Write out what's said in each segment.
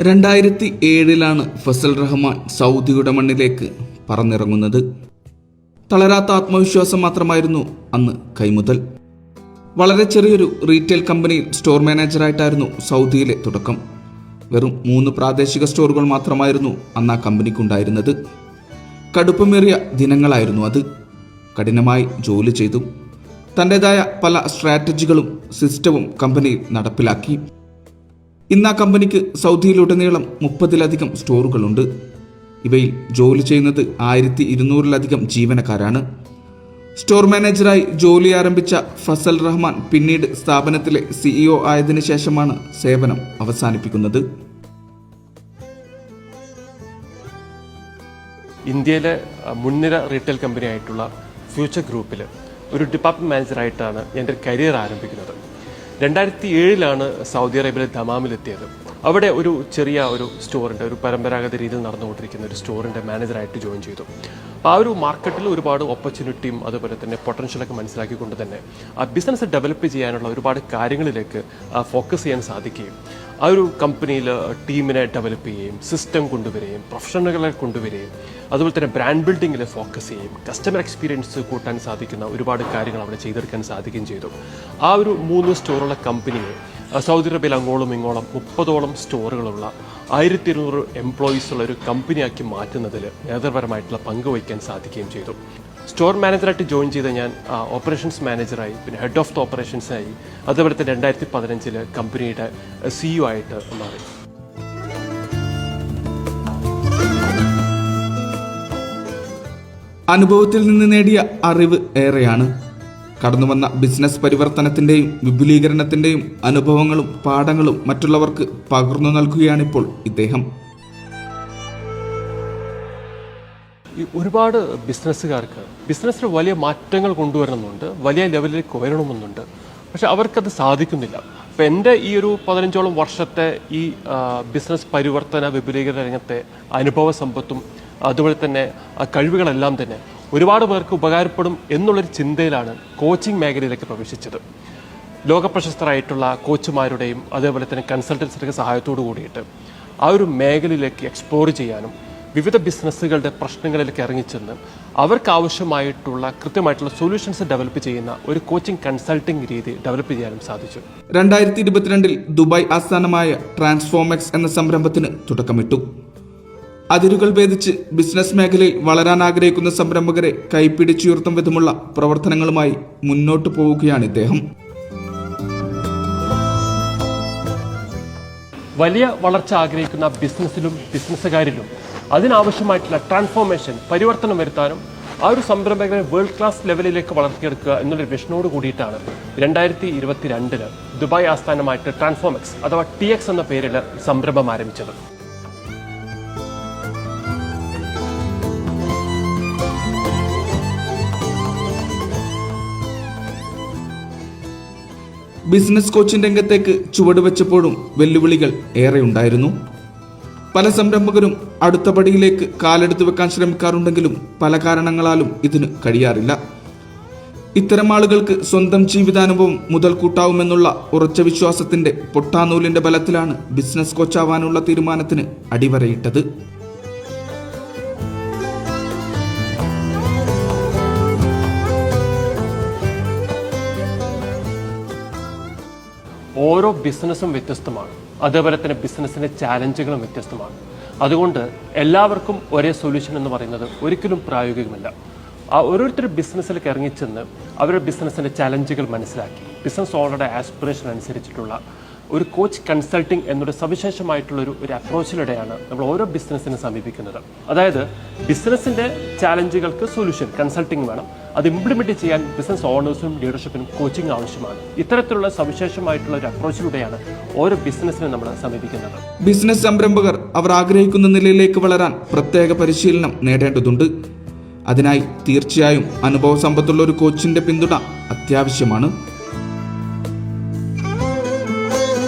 2007 ഫസൽ റഹ്മാൻ സൗദിയുടെ മണ്ണിലേക്ക് പറന്നിറങ്ങുന്നത്. തളരാത്ത ആത്മവിശ്വാസം മാത്രമായിരുന്നു അന്ന് കൈമുതൽ. വളരെ ചെറിയൊരു റീറ്റെയിൽ കമ്പനിയിൽ സ്റ്റോർ മാനേജറായിട്ടായിരുന്നു സൗദിയിലെ തുടക്കം. വെറും 3 പ്രാദേശിക സ്റ്റോറുകൾ മാത്രമായിരുന്നു അന്ന് ആ കമ്പനിക്കുണ്ടായിരുന്നത്. കടുപ്പമേറിയ ദിനങ്ങളായിരുന്നു അത്. കഠിനമായി ജോലി ചെയ്തു. തൻ്റെതായ പല സ്ട്രാറ്റജികളും സിസ്റ്റവും കമ്പനിയിൽ നടപ്പിലാക്കി. ഇന്ന് ആ കമ്പനിക്ക് സൗദിയിലുടനീളം 30-ലധികം സ്റ്റോറുകളുണ്ട്. ഇവയിൽ ജോലി ചെയ്യുന്നത് 1200-ലധികം ജീവനക്കാരാണ്. സ്റ്റോർ മാനേജറായി ജോലി ആരംഭിച്ച ഫസൽ റഹ്മാൻ പിന്നീട് സ്ഥാപനത്തിലെ CEO ആയതിനു ശേഷമാണ് സേവനം അവസാനിപ്പിക്കുന്നത്. ഇന്ത്യയിലെ മുൻനിര റീറ്റെയിൽ കമ്പനിയായിട്ടുള്ള ഫ്യൂച്ചർ ഗ്രൂപ്പിൽ ഒരു ഡിപ്പാർട്ട്മെന്റ് മാനേജറായിട്ടാണ് എൻ്റെ കരിയർ ആരംഭിക്കുന്നത്. 2007 സൗദി അറേബ്യയിലെ ദമാമിലെത്തിയത്. അവിടെ ഒരു ചെറിയ സ്റ്റോറിൻ്റെ ഒരു പരമ്പരാഗത രീതിയിൽ നടന്നുകൊണ്ടിരിക്കുന്ന ഒരു സ്റ്റോറിൻ്റെ മാനേജറായിട്ട് ജോയിൻ ചെയ്തു. അപ്പോൾ ആ ഒരു മാർക്കറ്റിൽ ഒരുപാട് ഓപ്പർച്യൂണിറ്റിയും അതുപോലെ തന്നെ പൊട്ടൻഷ്യലൊക്കെ മനസ്സിലാക്കിക്കൊണ്ട് തന്നെ ആ ബിസിനസ് ഡെവലപ്പ് ചെയ്യാനുള്ള ഒരുപാട് കാര്യങ്ങളിലേക്ക് ഫോക്കസ് ചെയ്യാൻ സാധിക്കുകയും ആ ഒരു കമ്പനിയിൽ ടീമിനെ ഡെവലപ്പ് ചെയ്യുകയും സിസ്റ്റം കൊണ്ടുവരികയും പ്രൊഫഷണലുകളെ കൊണ്ടുവരികയും അതുപോലെ തന്നെ ബ്രാൻഡ് ബിൽഡിങ്ങിൽ ഫോക്കസ് ചെയ്യും കസ്റ്റമർ എക്സ്പീരിയൻസ് കൂട്ടാൻ സാധിക്കുന്ന ഒരുപാട് കാര്യങ്ങൾ അവിടെ ചെയ്തെടുക്കാൻ സാധിക്കുകയും ചെയ്തു. ആ ഒരു 3 സ്റ്റോറുള്ള കമ്പനിയെ സൗദി അറേബ്യയിൽ അങ്ങോളം ഇങ്ങോളം 30ഓളം സ്റ്റോറുകളുള്ള 1200 എംപ്ലോയീസുള്ള ഒരു കമ്പനിയാക്കി മാറ്റുന്നതിൽ നേതൃപരമായിട്ടുള്ള പങ്ക് വഹിക്കാൻ സാധിക്കുകയും ചെയ്തു. സ്റ്റോർ മാനേജറായിട്ട് ജോയിൻ ചെയ്ത ഞാൻ ഓപ്പറേഷൻസ് മാനേജറായി, പിന്നെ ഹെഡ് ഓഫ് ദ ഓപ്പറേഷൻസായി, അതുപോലെ തന്നെ 2015 കമ്പനിയുടെ CEO ആയിട്ട് മാറി. അനുഭവത്തിൽ നിന്ന് നേടിയ അറിവ് ഏറെയാണ്. കടന്നുവന്ന ബിസിനസ് പരിവർത്തനത്തിന്റെയും വിപുലീകരണത്തിന്റെയും അനുഭവങ്ങളും പാഠങ്ങളും മറ്റുള്ളവർക്ക് പകർന്നു നൽകുകയാണിപ്പോൾ ഇദ്ദേഹം. ഒരുപാട് ബിസിനസ്സുകാർക്ക് ബിസിനസ്സിൽ വലിയ മാറ്റങ്ങൾ കൊണ്ടുവരണമെന്നുണ്ട്, വലിയ ലെവലിലേക്ക് ഉയരണമെന്നുണ്ട്. പക്ഷെ അവർക്കത് സാധിക്കുന്നില്ല. അപ്പം എൻ്റെ ഈ ഒരു 15ഓളം വർഷത്തെ ഈ ബിസിനസ് പരിവർത്തന വിപുലീകരണ രംഗത്തെ അനുഭവ സമ്പത്തും അതുപോലെ തന്നെ കഴിവുകളെല്ലാം തന്നെ ഒരുപാട് പേർക്ക് ഉപകാരപ്പെടും എന്നുള്ളൊരു ചിന്തയിലാണ് കോച്ചിങ് മേഖലയിലേക്ക് പ്രവേശിച്ചത്. ലോകപ്രശസ്തരായിട്ടുള്ള കോച്ചുമാരുടെയും അതേപോലെ തന്നെ കൺസൾട്ടൻസിൻ്റെ സഹായത്തോടു കൂടിയിട്ട് ആ ഒരു മേഖലയിലേക്ക് എക്സ്പ്ലോർ ചെയ്യാനും വിവിധ ബിസിനസ്സുകളുടെ പ്രശ്നങ്ങളിലേക്ക് ഇറങ്ങിച്ചെന്ന് അവർക്ക് ആവശ്യമായിട്ടുള്ള കൃത്യമായിട്ടുള്ള സൊല്യൂഷൻസ് ഡെവലപ്പ് ചെയ്യുന്ന ഒരു കോച്ചിങ് കൺസൾട്ടിംഗ് രീതി ഡെവലപ്പ് ചെയ്യാനും സാധിച്ചു. 2022 ദുബായ് ആസ്ഥാനമായ ട്രാൻസ്ഫോമെക്സ് എന്ന സംരംഭത്തിന് തുടക്കമിട്ടു. അതിരുകൾ ഭേദിച്ച് ബിസിനസ് മേഖലയിൽ വളരാൻ ആഗ്രഹിക്കുന്ന സംരംഭകരെ കൈപ്പിടിച്ചുയർത്തും വിധമുള്ള പ്രവർത്തനങ്ങളുമായി മുന്നോട്ടു പോവുകയാണ് ഇദ്ദേഹം. വലിയ വളർച്ച ആഗ്രഹിക്കുന്ന ബിസിനസ്സിലും ബിസിനസ്സുകാരിലും അതിനാവശ്യമായിട്ടുള്ള ട്രാൻസ്ഫോർമേഷൻ പരിവർത്തനം വരുത്താനും ആ ഒരു സംരംഭകരെ വേൾഡ് ക്ലാസ് ലെവലിലേക്ക് വളർത്തിയെടുക്കുക എന്നുള്ളൊരു വിഷനോട് കൂടിയിട്ടാണ് 2022 ദുബായ് ആസ്ഥാനമായിട്ട് ട്രാൻസ്ഫോമെക്സ് അഥവാ TX എന്ന പേരിൽ സംരംഭം ആരംഭിച്ചത്. ബിസിനസ് കോച്ചിങ് രംഗത്തേക്ക് ചുവടുവെച്ചപ്പോഴും വെല്ലുവിളികൾ ഏറെയുണ്ടായിരുന്നു. പല സംരംഭകരും അടുത്ത പടിയിലേക്ക് കാലെടുത്തു വെക്കാൻ ശ്രമിക്കാറുണ്ടെങ്കിലും പല കാരണങ്ങളാലും ഇതിന് കഴിയാറില്ല. ഇത്തരം ആളുകൾക്ക് സ്വന്തം ജീവിതാനുഭവം മുതൽക്കൂട്ടാവുമെന്നുള്ള ഉറച്ച വിശ്വാസത്തിന്റെ പൊട്ടാനൂലിന്റെ ബലത്തിലാണ് ബിസിനസ് കോച്ചാവാനുള്ള തീരുമാനത്തിന് അടിവരയിട്ടത്. ഓരോ ബിസിനസ്സും വ്യത്യസ്തമാണ്, അതേപോലെ തന്നെ ബിസിനസ്സിൻ്റെ ചാലഞ്ചുകളും വ്യത്യസ്തമാണ്. അതുകൊണ്ട് എല്ലാവർക്കും ഒരേ സൊല്യൂഷൻ എന്ന് പറയുന്നത് ഒരിക്കലും പ്രായോഗികമല്ല. ആ ഓരോരുത്തർ ബിസിനസ്സിലേക്ക് ഇറങ്ങിച്ചെന്ന് അവരുടെ ബിസിനസ്സിൻ്റെ ചാലഞ്ചുകൾ മനസ്സിലാക്കി ബിസിനസ് ഓണറുടെ ആസ്പിറേഷൻ അനുസരിച്ചിട്ടുള്ള ഒരു കോച്ച് കൺസൾട്ടിംഗ് എന്നൊരു സവിശേഷമായിട്ടുള്ളൊരു അപ്രോച്ചിലൂടെയാണ് നമ്മൾ ഓരോ ബിസിനസ്സിനെ സമീപിക്കുന്നത്. അതായത് ബിസിനസ്സിൻ്റെ ചാലഞ്ചുകൾക്ക് സൊല്യൂഷൻ കൺസൾട്ടിംഗ് വേണം, അത് ഇംപ്ലിമെന്റ് ചെയ്യാൻ ബിസിനസ് ഓണേഴ്സിനും ലീഡർഷിപ്പിനും കോച്ചിങ് ആവശ്യമാണ്. ഇത്തരത്തിലുള്ള സവിശേഷമായിട്ടുള്ള ഒരു അപ്രോച്ചിലൂടെയാണ് ഓരോ ബിസിനസ്സിനെ നമ്മൾ സമീപിക്കുന്നത്. ബിസിനസ് സംരംഭകർ അവർ ആഗ്രഹിക്കുന്ന നിലയിലേക്ക് വളരാൻ പ്രത്യേക പരിശീലനം നേടേണ്ടതുണ്ട്. അതിനായി തീർച്ചയായും അനുഭവ സമ്പത്തുള്ള ഒരു കോച്ചിന്റെ പിന്തുണ അത്യാവശ്യമാണ്.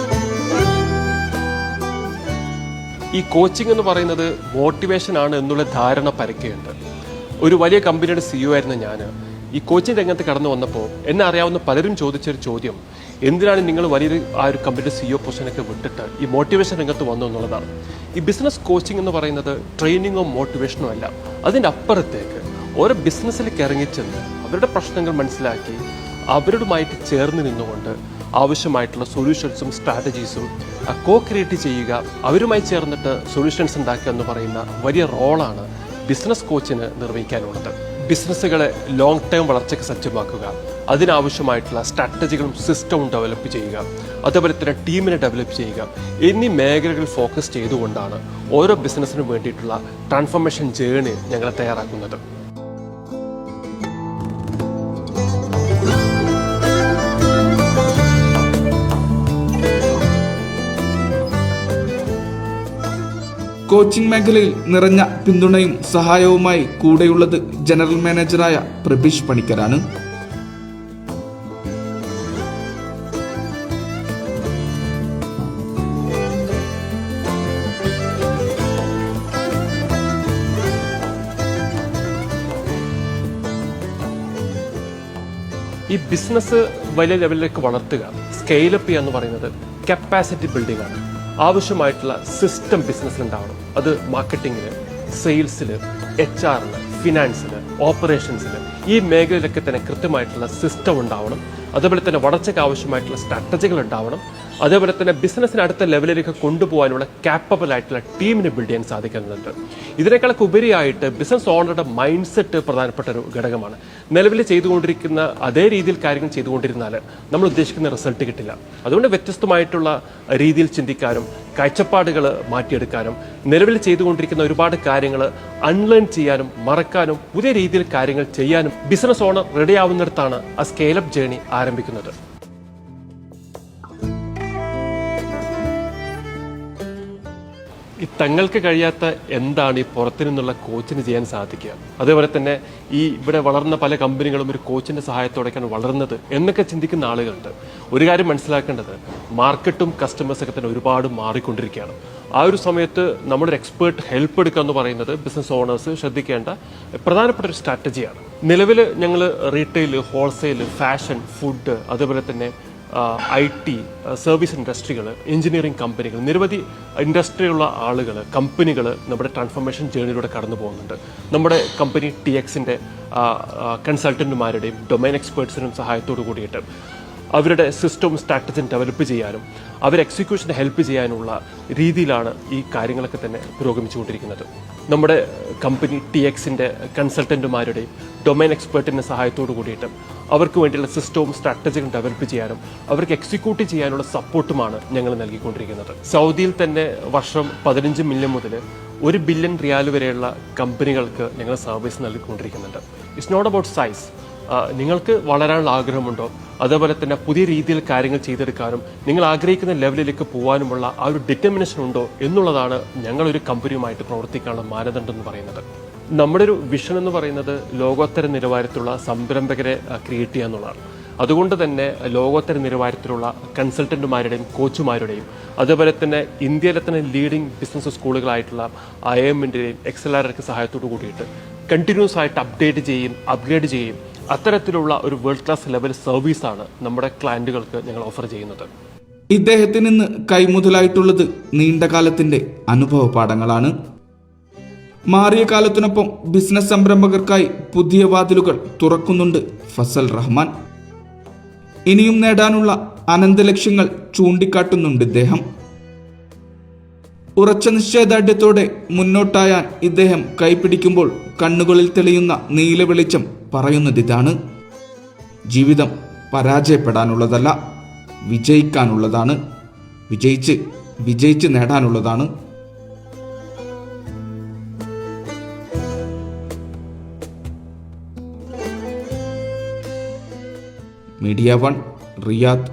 ഈ കോച്ചിങ് എന്ന് പറയുന്നത് മോട്ടിവേഷൻ ആണ് എന്നുള്ള ധാരണ പരക്കെയുണ്ട്. ഒരു വലിയ കമ്പനിയുടെ CEO ആയിരുന്ന ഞാൻ ഈ കോച്ചിങ് രംഗത്ത് കടന്നു വന്നപ്പോൾ എന്നെ അറിയാവുന്ന പലരും ചോദിച്ചൊരു ചോദ്യം, എന്തിനാണ് നിങ്ങൾ വലിയൊരു ആ ഒരു കമ്പനിയുടെ CEO പൊസിഷനൊക്കെ വിട്ടിട്ട് ഈ മോട്ടിവേഷൻ രംഗത്ത് വന്നു എന്നുള്ളതാണ്. ഈ ബിസിനസ് കോച്ചിങ് എന്ന് പറയുന്നത് ട്രെയിനിങ്ങോ മോട്ടിവേഷനോ അല്ല. അതിൻ്റെ അപ്പുറത്തേക്ക് ഓരോ ബിസിനസ്സിലേക്ക് ഇറങ്ങിച്ചെന്ന് അവരുടെ പ്രശ്നങ്ങൾ മനസ്സിലാക്കി അവരുമായിട്ട് ചേർന്ന് നിന്നുകൊണ്ട് ആവശ്യമായിട്ടുള്ള സൊല്യൂഷൻസും സ്ട്രാറ്റജീസും ക്രിയേറ്റ് ചെയ്യുക, അവരുമായി ചേർന്നിട്ട് സൊല്യൂഷൻസ് ഉണ്ടാക്കുക എന്ന് പറയുന്ന വലിയ റോളാണ് ബിസിനസ് കോച്ചിന് നിർവഹിക്കാനുള്ളത്. ബിസിനസ്സുകളെ ലോങ് ടേം വളർച്ചയ്ക്ക് സജ്ജമാക്കുക, അതിനാവശ്യമായിട്ടുള്ള സ്ട്രാറ്റജികളും സിസ്റ്റവും ഡെവലപ്പ് ചെയ്യുക, അതേപോലെ തന്നെ ടീമിനെ ഡെവലപ്പ് ചെയ്യുക എന്നീ മേഖലകളിൽ ഫോക്കസ് ചെയ്തുകൊണ്ടാണ് ഓരോ ബിസിനസ്സിനും വേണ്ടിയിട്ടുള്ള ട്രാൻസ്ഫോർമേഷൻ ജേർണി ഞങ്ങൾ തയ്യാറാക്കുന്നത്. കോച്ചിംഗ് മേഖലയിൽ നിറഞ്ഞ പിന്തുണയും സഹായവുമായി കൂടെയുള്ളത് ജനറൽ മാനേജറായ പ്രബീഷ് പണിക്കരാണ്. ഈ ബിസിനസ് വലിയ ലെവലിലേക്ക് വളർത്തുക, സ്കെയിലപ്പ് ചെയ്യുക എന്ന് പറയുന്നത് കപ്പാസിറ്റി ബിൽഡിംഗ് ആണ്. ആവശ്യമായിട്ടുള്ള സിസ്റ്റം ബിസിനസ്സിൽ ഉണ്ടാവണം. അത് മാർക്കറ്റിങ്ങിന്, സെയിൽസിൽ, HR-ന്, ഫിനാൻസിന്, ഓപ്പറേഷൻസിന് ഈ മേഖലയിലൊക്കെ തന്നെ കൃത്യമായിട്ടുള്ള സിസ്റ്റം ഉണ്ടാവണം. അതേപോലെ തന്നെ വളർച്ചയ്ക്ക് ആവശ്യമായിട്ടുള്ള സ്ട്രാറ്റജികൾ ഉണ്ടാവണം. അതേപോലെ തന്നെ ബിസിനസ്സിന് അടുത്ത ലെവലിലേക്ക് കൊണ്ടുപോകാനുള്ള കാപ്പബിൾ ആയിട്ടുള്ള ടീമിന് ബിൽഡ് ചെയ്യാൻ സാധിക്കുന്നുണ്ട്. ഇതിനേക്കാളൊക്കെ ഉപരിയായിട്ട് ബിസിനസ് ഓണറുടെ മൈൻഡ് സെറ്റ് പ്രധാനപ്പെട്ട ഒരു ഘടകമാണ്. നിലവിൽ ചെയ്തുകൊണ്ടിരിക്കുന്ന അതേ രീതിയിൽ കാര്യങ്ങൾ ചെയ്തുകൊണ്ടിരുന്നാൽ നമ്മൾ ഉദ്ദേശിക്കുന്ന റിസൾട്ട് കിട്ടില്ല. അതുകൊണ്ട് വ്യത്യസ്തമായിട്ടുള്ള രീതിയിൽ ചിന്തിക്കാനും കാഴ്ചപ്പാടുകൾ മാറ്റിയെടുക്കാനും നിലവിൽ ചെയ്തുകൊണ്ടിരിക്കുന്ന ഒരുപാട് കാര്യങ്ങൾ അൺലേൺ ചെയ്യാനും മറക്കാനും പുതിയ രീതിയിൽ കാര്യങ്ങൾ ചെയ്യാനും ബിസിനസ് ഓണർ റെഡിയാവുന്നിടത്താണ് ആ സ്കെയിലപ്പ് ജേർണി ആരംഭിക്കുന്നത്. ഈ തങ്ങൾക്ക് കഴിയാത്ത എന്താണ് ഈ പുറത്തു നിന്നുള്ള കോച്ചിന് ചെയ്യാൻ സാധിക്കുക? അതേപോലെ തന്നെ ഈ ഇവിടെ വളർന്ന പല കമ്പനികളും ഒരു കോച്ചിന്റെ സഹായത്തോടെയാണ് വളർന്നത് എന്നൊക്കെ ചിന്തിക്കുന്ന ആളുകളുണ്ട്. ഒരു കാര്യം മനസ്സിലാക്കേണ്ടത്, മാർക്കറ്റും കസ്റ്റമേഴ്സൊക്കെ തന്നെ ഒരുപാട് മാറിക്കൊണ്ടിരിക്കുകയാണ്. ആ ഒരു സമയത്ത് നമ്മുടെ എക്സ്പേർട്ട് ഹെൽപ്പ് എടുക്കുക എന്ന് പറയുന്നത് ബിസിനസ് ഓണേഴ്സ് ശ്രദ്ധിക്കേണ്ട പ്രധാനപ്പെട്ട ഒരു സ്ട്രാറ്റജിയാണ്. നിലവിൽ ഞങ്ങൾ റീറ്റെയിൽ, ഹോൾസെയിൽ, ഫാഷൻ, ഫുഡ്, അതേപോലെ തന്നെ IT, സർവീസ് ഇൻഡസ്ട്രികൾ, എഞ്ചിനീയറിംഗ് കമ്പനികൾ, നിരവധി ഇൻഡസ്ട്രിയുള്ള ആളുകൾ, കമ്പനികൾ നമ്മുടെ ട്രാൻസ്ഫോർമേഷൻ ജേർണിയിലൂടെ കടന്നു പോകുന്നുണ്ട്. നമ്മുടെ കമ്പനി TXന്റെ കൺസൾട്ടന്റുമാരുടെയും ഡൊമൈൻ എക്സ്പേർട്സിനും സഹായത്തോടു കൂടിയിട്ട് അവരുടെ സിസ്റ്റവും സ്ട്രാറ്റജിയും ഡെവലപ്പ് ചെയ്യാനും അവർ എക്സിക്യൂഷന് ഹെൽപ്പ് ചെയ്യാനുള്ള രീതിയിലാണ് ഈ കാര്യങ്ങളൊക്കെ തന്നെ പുരോഗമിച്ചുകൊണ്ടിരിക്കുന്നത്. നമ്മുടെ കമ്പനി TXന്റെ കൺസൾട്ടന്റുമാരുടെയും ഡൊമൈൻ എക്സ്പേർട്ടിൻ്റെ സഹായത്തോടു കൂടിയിട്ട് അവർക്ക് വേണ്ടിയുള്ള സിസ്റ്റവും സ്ട്രാറ്റജിയും ഡെവലപ്പ് ചെയ്യാനും അവർക്ക് എക്സിക്യൂട്ട് ചെയ്യാനുള്ള സപ്പോർട്ടുമാണ് ഞങ്ങൾ നൽകിക്കൊണ്ടിരിക്കുന്നത്. സൗദിയിൽ തന്നെ വർഷം 15 മില്യൺ മുതൽ 1 ബില്യൺ റിയാൽ വരെയുള്ള കമ്പനികൾക്ക് ഞങ്ങൾ സർവീസ് നൽകിക്കൊണ്ടിരിക്കുന്നുണ്ട്. It's not about size. നിങ്ങൾക്ക് വളരാനുള്ള ആഗ്രഹമുണ്ടോ, അതേപോലെ തന്നെ പുതിയ രീതിയിൽ കാര്യങ്ങൾ ചെയ്തെടുക്കാനും നിങ്ങൾ ആഗ്രഹിക്കുന്ന ലെവലിലേക്ക് പോകാനുമുള്ള ആ ഒരു ഡിറ്റർമിനേഷൻ ഉണ്ടോ എന്നുള്ളതാണ് ഞങ്ങളൊരു കമ്പനിയുമായിട്ട് പ്രവർത്തിക്കാനുള്ള മാനദണ്ഡം എന്ന് പറയുന്നത്. നമ്മുടെ ഒരു വിഷൻ എന്ന് പറയുന്നത് ലോകോത്തര നിലവാരത്തിലുള്ള സംരംഭകരെ ക്രിയേറ്റ് ചെയ്യുക എന്നുള്ളതാണ്. അതുകൊണ്ട് തന്നെ ലോകോത്തര നിലവാരത്തിലുള്ള കൺസൾട്ടന്റുമാരുടെയും കോച്ചുമാരുടെയും അതേപോലെ തന്നെ ഇന്ത്യയിലെ തന്നെ ലീഡിംഗ് ബിസിനസ് സ്കൂളുകളായിട്ടുള്ള IIM-ന്റെയും XLR-ന്റെ സഹായത്തോടു കൂടിയിട്ട് കണ്ടിന്യൂസ് ആയിട്ട് അപ്ഡേറ്റ് ചെയ്യും, അപ്ഗ്രേഡ് ചെയ്യും. അത്തരത്തിലുള്ള ഒരു വേൾഡ് ക്ലാസ് ലെവൽ സർവീസാണ് നമ്മുടെ ക്ലയന്റുകൾക്ക് ഞങ്ങൾ ഓഫർ ചെയ്യുന്നത്. ഇദ്ദേഹത്തിന് ഇന്ന് കൈമുതലായിട്ടുള്ളത് നീണ്ടകാലത്തിന്റെ അനുഭവ പാഠങ്ങളാണ്. മാറിയ കാലത്തിനൊപ്പം ബിസിനസ് സംരംഭകർക്കായി പുതിയ വാതിലുകൾ തുറക്കുന്നുണ്ട് ഫസൽ റഹ്മാൻ. ഇനിയും നേടാനുള്ള അനന്ത ലക്ഷ്യങ്ങൾ ചൂണ്ടിക്കാട്ടുന്നുണ്ട് ഇദ്ദേഹം. ഉറച്ച നിശ്ചയദാർഢ്യത്തോടെ മുന്നോട്ടായാൻ ഇദ്ദേഹം കൈപിടിക്കുമ്പോൾ കണ്ണുകളിൽ തെളിയുന്ന നീല വെളിച്ചം പറയുന്നതിതാണ്: ജീവിതം പരാജയപ്പെടാനുള്ളതല്ല, വിജയിക്കാനുള്ളതാണ്. വിജയിച്ച് നേടാനുള്ളതാണ്. Media 1 Riyadh.